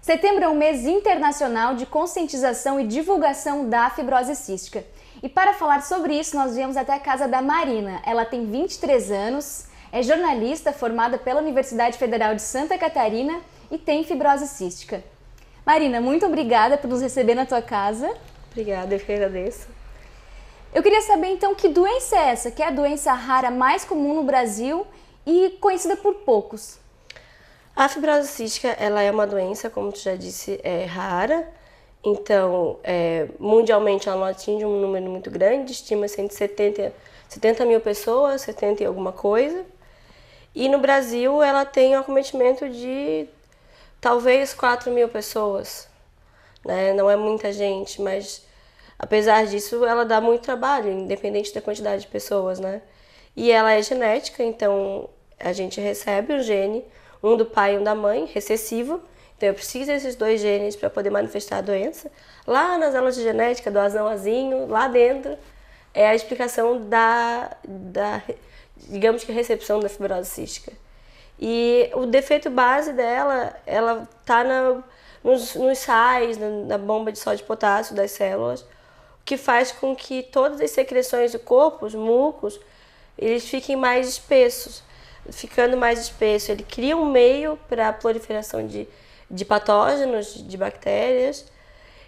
Setembro é um mês internacional de conscientização e divulgação da fibrose cística. E para falar sobre isso, nós viemos até a casa da Marina. Ela tem 23 anos, é jornalista formada pela Universidade Federal de Santa Catarina e tem fibrose cística. Marina, muito obrigada por nos receber na tua casa. Obrigada, eu que agradeço. Eu queria saber então que doença é essa, que é a doença rara mais comum no Brasil e conhecida por poucos. A fibrose cística, ela é uma doença, como tu já disse, rara. Então, mundialmente ela não atinge um número muito grande, estima-se entre 70 mil pessoas, 70 e alguma coisa. E no Brasil ela tem um acometimento de talvez 4 mil pessoas, né? Não é muita gente, mas apesar disso ela dá muito trabalho, independente da quantidade de pessoas, né? E ela é genética, então a gente recebe um gene, um do pai e um da mãe, recessivo. Então eu preciso desses dois genes para poder manifestar a doença. Lá nas aulas de genética, do azão azinho, lá dentro, é a explicação digamos que, recepção da fibrose cística. E o defeito base dela, ela está nos sais, na bomba de sódio e potássio das células, o que faz com que todas as secreções do corpo, os mucos, eles fiquem mais espessos. Ficando mais espesso, ele cria um meio para a proliferação de patógenos, de bactérias.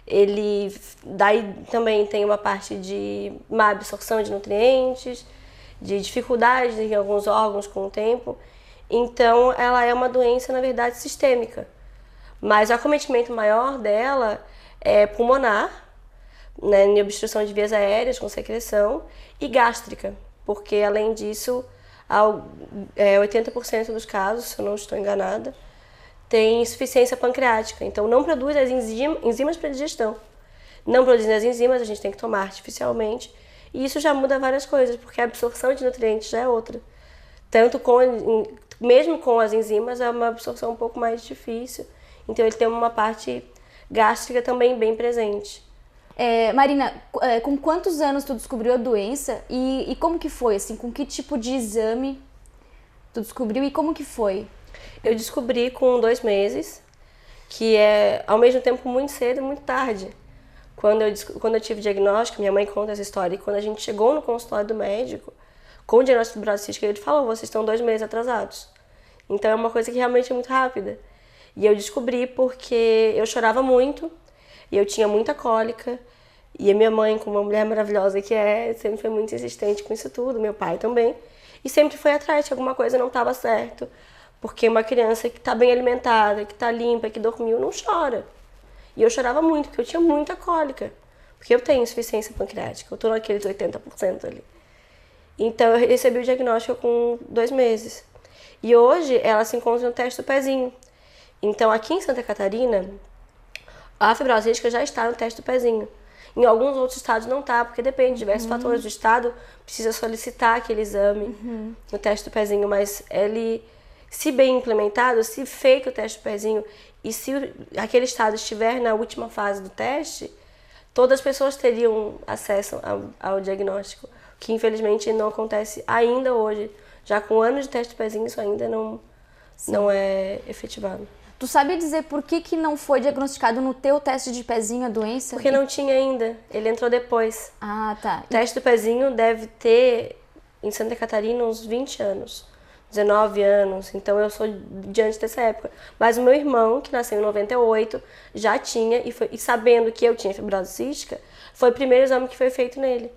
Ele daí também tem uma parte de má absorção de nutrientes, de dificuldades em alguns órgãos com o tempo. Então, ela é uma doença, na verdade, sistêmica. Mas o acometimento maior dela é pulmonar, né, em obstrução de vias aéreas com secreção, e gástrica, porque, além disso, 80% dos casos, se eu não estou enganada, tem insuficiência pancreática, então não produz as enzimas para digestão. Não produzindo as enzimas, a gente tem que tomar artificialmente, e isso já muda várias coisas, porque a absorção de nutrientes já é outra. Mesmo com as enzimas, é uma absorção um pouco mais difícil, então ele tem uma parte gástrica também bem presente. Marina, com quantos anos tu descobriu a doença e como que foi, assim, com que tipo de exame tu descobriu e como que foi? Eu descobri com 2 meses, que é ao mesmo tempo muito cedo e muito tarde. Quando eu tive diagnóstico, minha mãe conta essa história, e quando a gente chegou no consultório do médico, com o diagnóstico de fibrose cística, ele falou, vocês estão 2 meses atrasados. Então é uma coisa que realmente é muito rápida. E eu descobri porque eu chorava muito, e eu tinha muita cólica, e a minha mãe, como uma mulher maravilhosa que é, sempre foi muito insistente com isso tudo, meu pai também, e sempre foi atrás de alguma coisa não estava certo, porque uma criança que está bem alimentada, que está limpa, que dormiu, não chora. E eu chorava muito, porque eu tinha muita cólica, porque eu tenho insuficiência pancreática, eu estou naqueles 80% ali. Então eu recebi o diagnóstico com 2 meses. E hoje ela se encontra no teste do pezinho. Então aqui em Santa Catarina, a fibrose cística já está no teste do pezinho. Em alguns outros estados não está, porque depende de diversos fatores do estado, precisa solicitar aquele exame no teste do pezinho, mas ele, se bem implementado, se feito o teste do pezinho e se aquele estado estiver na última fase do teste, todas as pessoas teriam acesso ao diagnóstico, que infelizmente não acontece ainda hoje. Já com anos de teste do pezinho, isso ainda não é efetivado. Tu sabe dizer por que não foi diagnosticado no teu teste de pezinho a doença? Porque não tinha ainda, ele entrou depois. Ah, tá. O teste do pezinho deve ter, em Santa Catarina, uns 20 anos, 19 anos, então eu sou diante dessa época. Mas o meu irmão, que nasceu em 98, já tinha, e sabendo que eu tinha fibrose cística, foi o primeiro exame que foi feito nele,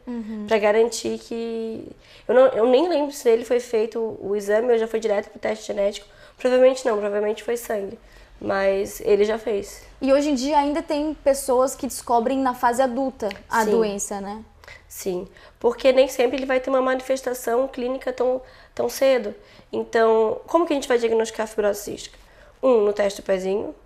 para garantir que... Eu nem lembro se nele foi feito o exame ou já foi direto para o teste genético. Provavelmente não, provavelmente foi sangue. Mas ele já fez. E hoje em dia ainda tem pessoas que descobrem na fase adulta a Sim. doença, né? Sim, porque nem sempre ele vai ter uma manifestação clínica tão cedo. Então, como que a gente vai diagnosticar a fibrose cística? 1, no teste do pezinho.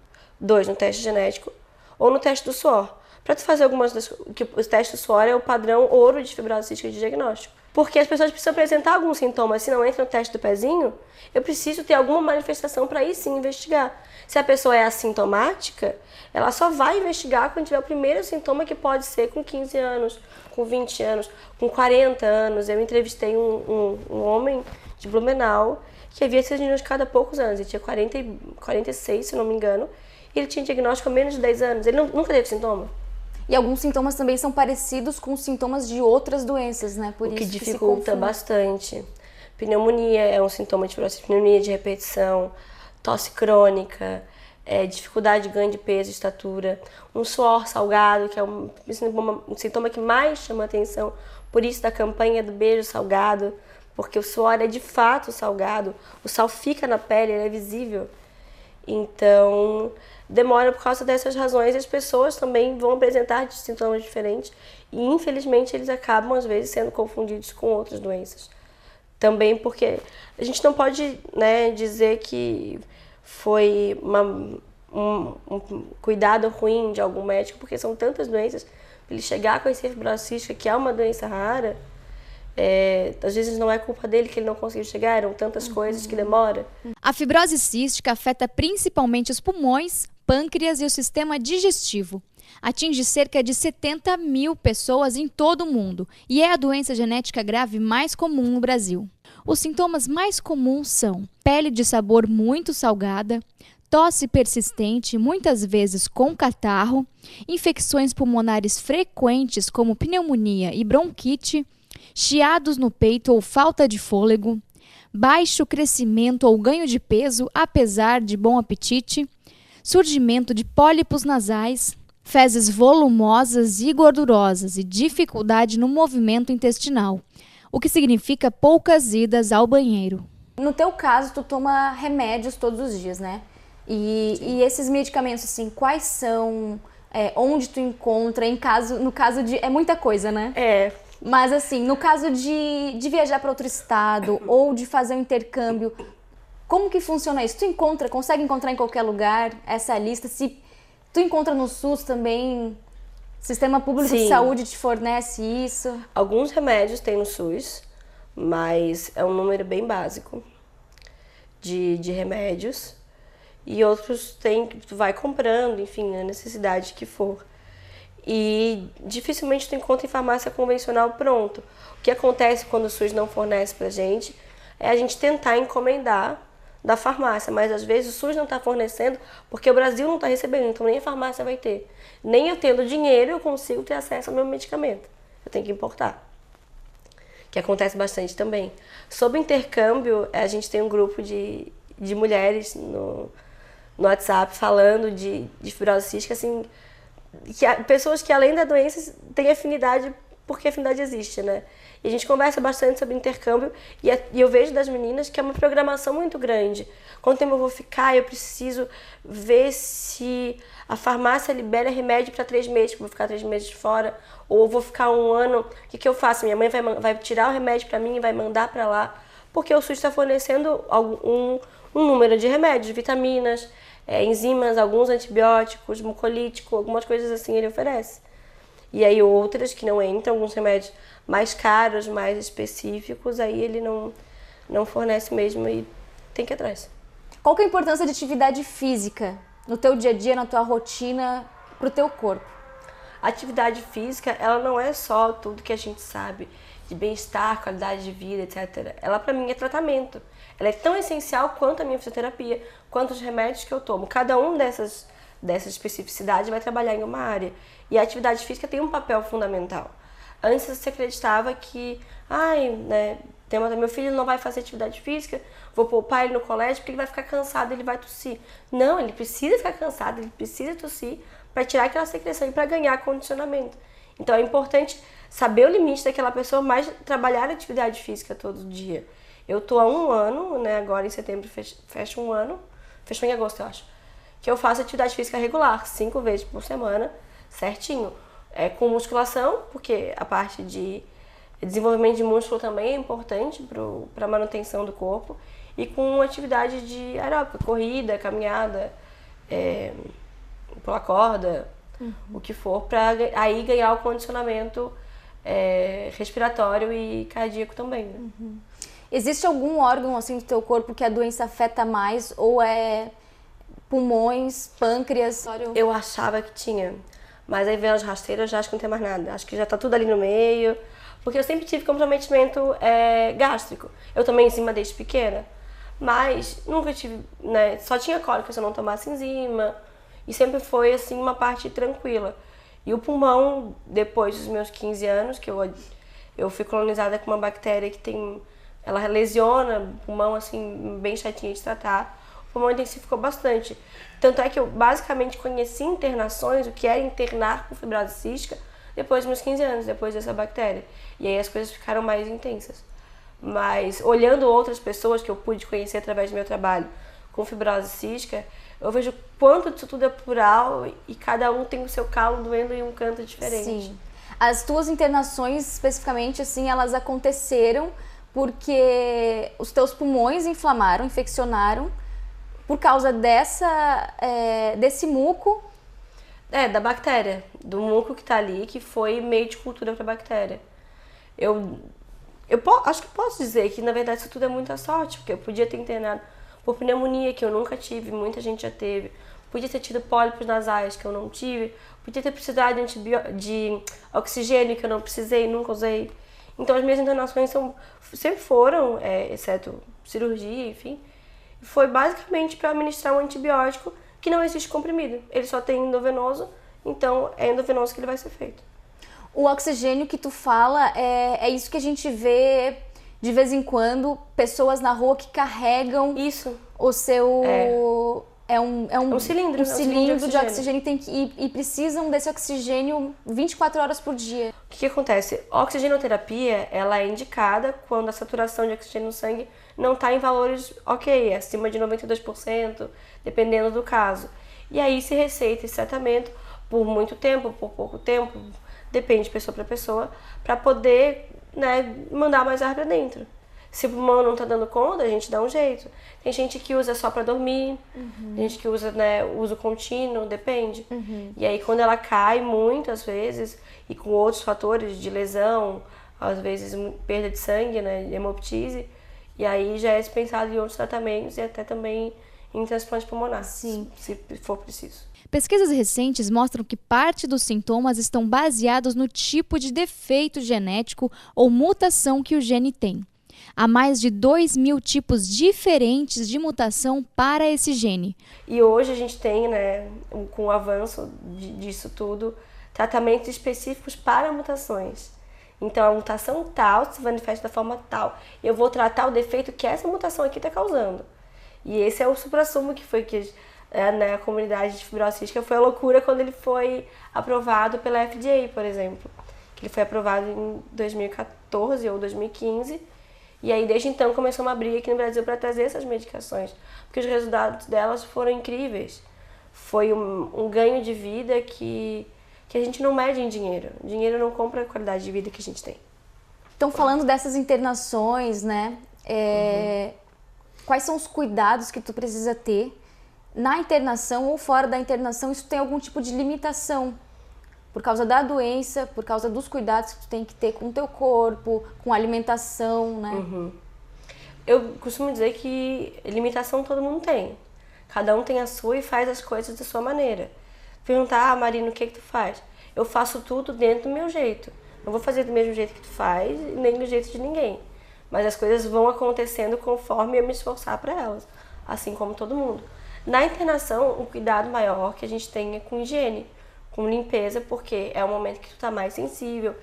2, no teste genético. Ou no teste do suor. Para tu fazer algumas das... que o teste do suor é o padrão ouro de fibrose cística de diagnóstico. Porque as pessoas precisam apresentar alguns sintomas. Se não entra no teste do pezinho, eu preciso ter alguma manifestação para aí sim investigar. Se a pessoa é assintomática, ela só vai investigar quando tiver o primeiro sintoma, que pode ser com 15 anos, com 20 anos, com 40 anos. Eu entrevistei um homem de Blumenau que havia sido diagnosticado há poucos anos. Ele tinha 46, se não me engano, e ele tinha diagnóstico há menos de 10 anos. Ele nunca teve sintoma. E alguns sintomas também são parecidos com sintomas de outras doenças, né? Por O que isso dificulta bastante. Pneumonia é um sintoma de pneumonia de repetição, tosse crônica, dificuldade de ganho de peso e estatura, um suor salgado, que é um sintoma que mais chama atenção, por isso da campanha do beijo salgado, porque o suor é de fato salgado, o sal fica na pele, ele é visível. Então, demora por causa dessas razões, as pessoas também vão apresentar sintomas diferentes e, infelizmente, eles acabam, às vezes, sendo confundidos com outras doenças. Também porque a gente não pode, né, dizer que foi um cuidado ruim de algum médico, porque são tantas doenças. Ele chegar com esse fibrose cística, que é uma doença rara, às vezes não é culpa dele que ele não conseguiu chegar, eram tantas coisas que demora. A fibrose cística afeta principalmente os pulmões, pâncreas e o sistema digestivo. Atinge cerca de 70 mil pessoas em todo o mundo e é a doença genética grave mais comum no Brasil. Os sintomas mais comuns são pele de sabor muito salgada, tosse persistente, muitas vezes com catarro, infecções pulmonares frequentes como pneumonia e bronquite, chiados no peito ou falta de fôlego, baixo crescimento ou ganho de peso apesar de bom apetite, surgimento de pólipos nasais, fezes volumosas e gordurosas e dificuldade no movimento intestinal, o que significa poucas idas ao banheiro. No teu caso, tu toma remédios todos os dias, né? E esses medicamentos, assim, quais são? Onde tu encontra? No caso de... É muita coisa, né? Mas, assim, no caso de viajar para outro estado ou de fazer um intercâmbio, como que funciona isso? Tu consegue encontrar em qualquer lugar essa lista? Se tu encontra no SUS também, Sistema Público de Saúde te fornece isso? Alguns remédios tem no SUS, mas é um número bem básico de remédios. E outros tu vai comprando, enfim, a necessidade que for. E dificilmente tu encontra em farmácia convencional pronto. O que acontece quando o SUS não fornece pra gente é a gente tentar encomendar da farmácia, mas às vezes o SUS não está fornecendo porque o Brasil não está recebendo, então nem a farmácia vai ter. Nem eu tendo dinheiro eu consigo ter acesso ao meu medicamento. Eu tenho que importar. Que acontece bastante também. Sobre intercâmbio, a gente tem um grupo de mulheres no WhatsApp falando de fibrose cística, assim, pessoas que além da doença têm afinidade, porque a afinidade existe, né? E a gente conversa bastante sobre intercâmbio e eu vejo das meninas que é uma programação muito grande. Quanto tempo eu vou ficar? Eu preciso ver se a farmácia libera remédio para 3 meses, que eu vou ficar 3 meses fora, ou eu vou ficar 1 ano. O que eu faço? Minha mãe vai tirar o remédio para mim e vai mandar para lá, porque o SUS está fornecendo um número de remédios, vitaminas, enzimas, alguns antibióticos, mucolítico, algumas coisas assim ele oferece. E aí outras que não entram, alguns remédios mais caros, mais específicos, aí ele não fornece mesmo e tem que ir atrás. Qual que é a importância de atividade física no teu dia a dia, na tua rotina, pro teu corpo? A atividade física, ela não é só tudo que a gente sabe de bem-estar, qualidade de vida, etc. Ela, para mim, é tratamento. Ela é tão essencial quanto a minha fisioterapia, quanto os remédios que eu tomo. Cada um dessas especificidades vai trabalhar em uma área. E a atividade física tem um papel fundamental. Antes você acreditava que, meu filho não vai fazer atividade física, vou poupar ele no colégio porque ele vai ficar cansado, ele vai tossir. Não, ele precisa ficar cansado, ele precisa tossir para tirar aquela secreção e para ganhar condicionamento. Então é importante saber o limite daquela pessoa, mas trabalhar a atividade física todo dia. Eu tô há 1 ano, né, agora em setembro fecha 1 ano, fechou em agosto eu acho, que eu faço atividade física regular, 5 vezes por semana, certinho. Com musculação, porque a parte de desenvolvimento de músculo também é importante para a manutenção do corpo, e com atividade de aeróbica, corrida, caminhada, pular corda, o que for, para aí ganhar o condicionamento respiratório e cardíaco também. Né? Existe algum órgão assim do teu corpo que a doença afeta mais? Ou é pulmões, pâncreas? Eu achava que tinha, mas aí vendo as rasteiras eu já acho que não tem mais nada. Acho que já tá tudo ali no meio, porque eu sempre tive comprometimento gástrico. Eu tomei enzima desde pequena, mas nunca tive, né? Só tinha cólica se eu não tomasse enzima, e sempre foi assim uma parte tranquila. E o pulmão, depois dos meus 15 anos, que eu fui colonizada com uma bactéria que ela lesiona o pulmão, assim, bem chatinha de tratar. O pulmão intensificou bastante. Tanto é que eu basicamente conheci internações, o que era internar com fibrose cística, depois dos meus 15 anos, depois dessa bactéria. E aí as coisas ficaram mais intensas. Mas olhando outras pessoas que eu pude conhecer através do meu trabalho com fibrose cística, eu vejo quanto disso tudo é plural e cada um tem o seu calo doendo em um canto diferente. Sim. As tuas internações, especificamente, assim, elas aconteceram porque os teus pulmões inflamaram, infeccionaram, por causa desse muco. Da bactéria, do muco que tá ali, que foi meio de cultura pra bactéria. Acho que posso dizer que, na verdade, isso tudo é muita sorte, porque eu podia ter internado por pneumonia, que eu nunca tive, muita gente já teve. Podia ter tido pólipos nasais, que eu não tive. Podia ter precisado de oxigênio, que eu não precisei, nunca usei. Então, as minhas internações sempre foram, exceto cirurgia, enfim, foi basicamente para administrar um antibiótico que não existe comprimido. Ele só tem endovenoso, então é endovenoso que ele vai ser feito. O oxigênio que tu fala é isso que a gente vê de vez em quando, pessoas na rua que carregam isso. O seu... É um cilindro, cilindro de oxigênio e precisam desse oxigênio 24 horas por dia. O que acontece? A oxigenoterapia, ela é indicada quando a saturação de oxigênio no sangue não está em valores acima de 92%, dependendo do caso. E aí se receita esse tratamento por muito tempo, por pouco tempo, depende de pessoa para pessoa, para poder, né, mandar mais ar para dentro. Se o pulmão não tá dando conta, a gente dá um jeito. Tem gente que usa só pra dormir, tem gente que usa, né, uso contínuo, depende. E aí quando ela cai muitas vezes, e com outros fatores de lesão, às vezes perda de sangue, né, hemoptise, e aí já é pensado em outros tratamentos e até também em transplante pulmonar, Sim. se for preciso. Pesquisas recentes mostram que parte dos sintomas estão baseados no tipo de defeito genético ou mutação que o gene tem. Há mais de 2.000 tipos diferentes de mutação para esse gene. E hoje a gente tem, né, com o avanço disso tudo, tratamentos específicos para mutações. Então, a mutação tal se manifesta da forma tal. Eu vou tratar o defeito que essa mutação aqui está causando. E esse é o suprassumo que foi que a comunidade de fibrose cística foi a loucura quando ele foi aprovado pela FDA, por exemplo. Que ele foi aprovado em 2014 ou 2015. E aí, desde então, começou uma briga aqui no Brasil para trazer essas medicações, porque os resultados delas foram incríveis. Foi um ganho de vida que a gente não mede em dinheiro. Dinheiro não compra a qualidade de vida que a gente tem. Então, falando dessas internações, né, quais são os cuidados que tu precisa ter na internação ou fora da internação? Isso tem algum tipo de limitação? Por causa da doença, por causa dos cuidados que tu tem que ter com o teu corpo, com a alimentação, né? Eu costumo dizer que limitação todo mundo tem. Cada um tem a sua e faz as coisas da sua maneira. Perguntar, Marina, o que tu faz? Eu faço tudo dentro do meu jeito. Não vou fazer do mesmo jeito que tu faz, nem do jeito de ninguém. Mas as coisas vão acontecendo conforme eu me esforçar para elas, assim como todo mundo. Na internação, o cuidado maior que a gente tem é com higiene, com limpeza, porque é o momento que tu tá mais sensível,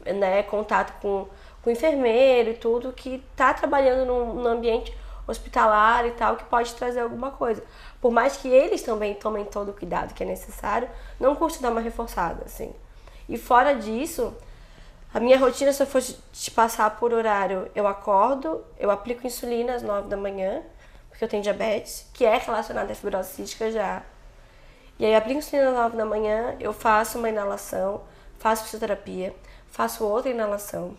né, contato com o enfermeiro e tudo, que tá trabalhando num ambiente hospitalar e tal, que pode trazer alguma coisa. Por mais que eles também tomem todo o cuidado que é necessário, não custa dar uma reforçada, assim. E fora disso, a minha rotina, se eu for te passar por horário, eu acordo, eu aplico insulina às 9 da manhã, porque eu tenho diabetes, que é relacionada à fibrose cística já. E aí eu aplico insulina às 9 da manhã, eu faço uma inalação, faço fisioterapia, faço outra inalação.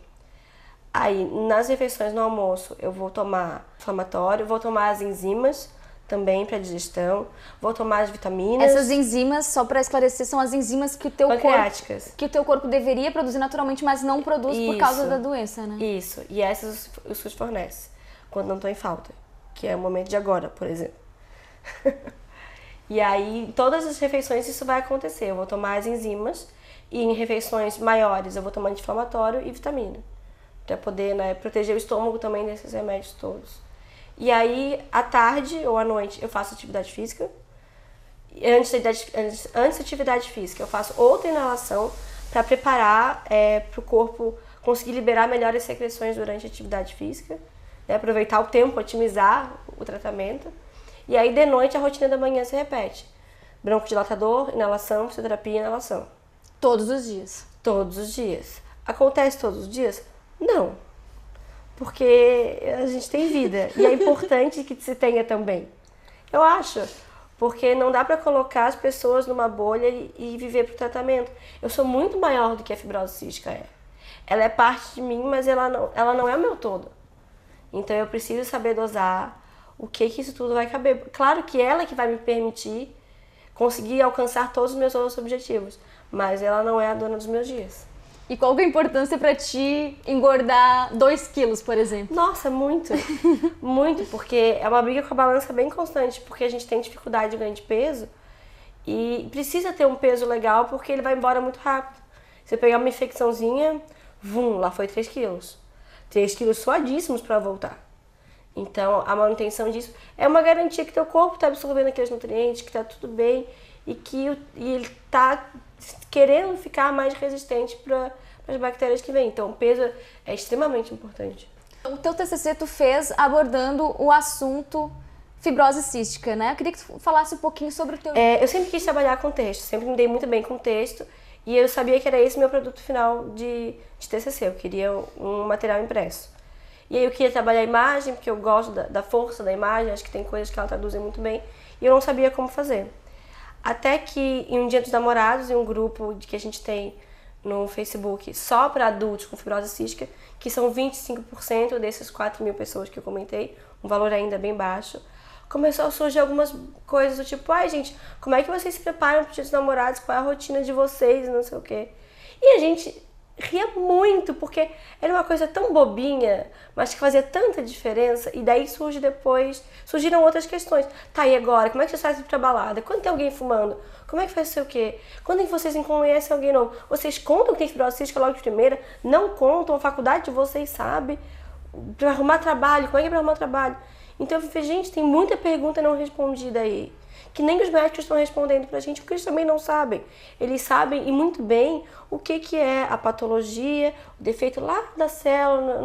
Aí, nas refeições no almoço, eu vou tomar inflamatório, vou tomar as enzimas também para digestão. Vou tomar as vitaminas. Essas enzimas, só para esclarecer, são as enzimas que o teu corpo deveria produzir naturalmente, mas não produz por causa da doença, né? Isso. E essas o SUS fornece, quando não estou em falta, que é o momento de agora, por exemplo. E aí, todas as refeições isso vai acontecer. Eu vou tomar as enzimas e em refeições maiores eu vou tomar anti-inflamatório e vitamina, para poder, né, proteger o estômago também desses remédios todos. E aí, à tarde ou à noite, eu faço atividade física. E antes da atividade física, eu faço outra inalação para preparar para o corpo conseguir liberar melhor as secreções durante a atividade física, né, aproveitar o tempo, otimizar o tratamento. E aí, de noite, a rotina da manhã se repete. Broncodilatador, inalação, fisioterapia e inalação. Todos os dias? Todos os dias. Acontece todos os dias? Não. Porque a gente tem vida. E é importante que se tenha também. Eu acho. Porque não dá pra colocar as pessoas numa bolha e viver pro tratamento. Eu sou muito maior do que a fibrose cística é. Ela é parte de mim, mas ela não é o meu todo. Então eu preciso saber dosar o que isso tudo vai caber. Claro que ela que vai me permitir conseguir alcançar todos os meus outros objetivos, mas ela não é a dona dos meus dias. E qual que é a importância pra ti engordar 2 quilos, por exemplo? Nossa, muito. Muito, porque é uma briga com a balança bem constante, porque a gente tem dificuldade de ganho de peso e precisa ter um peso legal porque ele vai embora muito rápido. Se eu pegar uma infecçãozinha, lá foi 3 quilos. 3 quilos suadíssimos para voltar. Então, a manutenção disso é uma garantia que teu corpo está absorvendo aqueles nutrientes, que está tudo bem e que ele está querendo ficar mais resistente para as bactérias que vêm. Então, o peso é extremamente importante. O teu TCC tu fez abordando o assunto fibrose cística, né? Eu queria que tu falasse um pouquinho sobre o teu... Eu sempre quis trabalhar com texto, sempre me dei muito bem com texto e eu sabia que era esse meu produto final de TCC, eu queria um material impresso. E aí eu queria trabalhar a imagem, porque eu gosto da força da imagem, acho que tem coisas que ela traduzem muito bem, e eu não sabia como fazer. Até que em um Dia dos Namorados, em um grupo que a gente tem no Facebook só para adultos com fibrose cística, que são 25% desses 4.000 pessoas que eu comentei, um valor ainda bem baixo, começou a surgir algumas coisas do tipo, gente, como é que vocês se preparam para o Dia dos Namorados, qual é a rotina de vocês, não sei o quê. E a gente ria muito, porque era uma coisa tão bobinha, mas que fazia tanta diferença, e daí surgiram outras questões. Tá, e agora? Como é que vocês fazem pra balada? Quando tem alguém fumando? Como é que faz não sei o quê? Quando é que vocês conhecem alguém novo? Vocês contam que tem fibrose cística logo de primeira? Não contam? A faculdade de vocês sabe? Pra arrumar trabalho? Como é que é pra arrumar trabalho? Então eu falei, gente, tem muita pergunta não respondida aí, que nem os médicos estão respondendo pra gente, porque eles também não sabem. Eles sabem, e muito bem, o que é a patologia, o defeito lá da célula,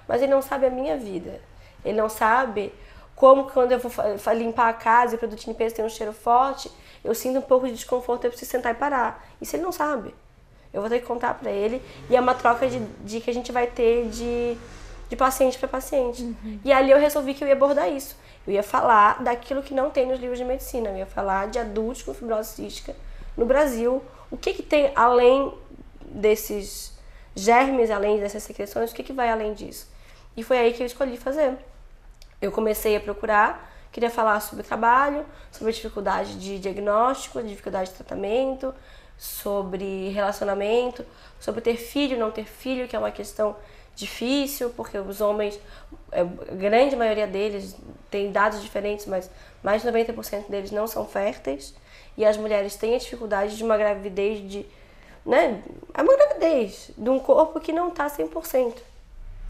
mas ele não sabe a minha vida. Ele não sabe como quando eu vou limpar a casa e o produto de limpeza tem um cheiro forte, eu sinto um pouco de desconforto, eu preciso sentar e parar. Isso ele não sabe. Eu vou ter que contar pra ele, e é uma troca de que a gente vai ter de paciente para paciente. Uhum. E ali eu resolvi que eu ia abordar isso. Eu ia falar daquilo que não tem nos livros de medicina. Eu ia falar de adultos com fibrose cística no Brasil. O que tem além desses germes, além dessas secreções, o que vai além disso? E foi aí que eu escolhi fazer. Eu comecei a procurar, queria falar sobre trabalho, sobre a dificuldade de diagnóstico, a dificuldade de tratamento, sobre relacionamento, sobre ter filho, não ter filho, que é uma questão difícil, porque os homens, a grande maioria deles, tem dados diferentes, mas mais de 90% deles não são férteis, e as mulheres têm a dificuldade de uma gravidez é uma gravidez de um corpo que não está 100%,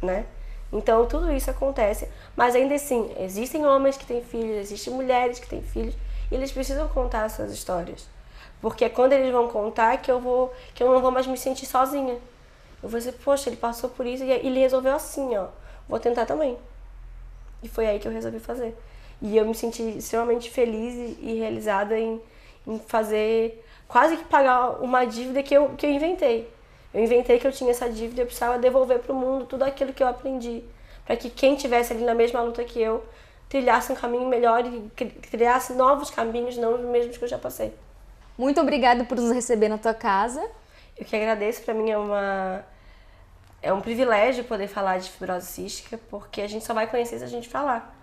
né? Então tudo isso acontece, mas ainda assim, existem homens que têm filhos, existem mulheres que têm filhos, e eles precisam contar essas histórias, porque é quando eles vão contar que eu não vou mais me sentir sozinha. Eu vou dizer, poxa, ele passou por isso e ele resolveu assim, vou tentar também. E foi aí que eu resolvi fazer. E eu me senti extremamente feliz e realizada em fazer, quase que pagar uma dívida que eu inventei. Eu inventei que eu tinha essa dívida e eu precisava devolver para o mundo tudo aquilo que eu aprendi. Para que quem estivesse ali na mesma luta que eu trilhasse um caminho melhor e criasse novos caminhos, não os mesmos que eu já passei. Muito obrigada por nos receber na tua casa. Eu que agradeço, para mim é um privilégio poder falar de fibrose cística, porque a gente só vai conhecer se a gente falar.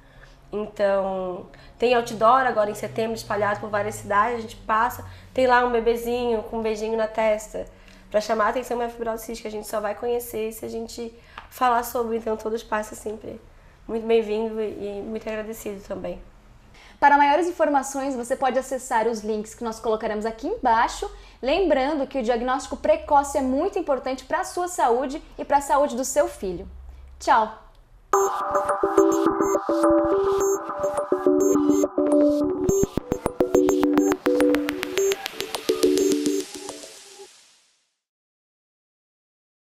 Então, tem outdoor agora em setembro espalhado por várias cidades, a gente passa, tem lá um bebezinho com um beijinho na testa, para chamar a atenção para a fibrose cística. A gente só vai conhecer se a gente falar sobre, então todos passam sempre muito bem-vindo e muito agradecido também. Para maiores informações, você pode acessar os links que nós colocaremos aqui embaixo, lembrando que o diagnóstico precoce é muito importante para a sua saúde e para a saúde do seu filho. Tchau!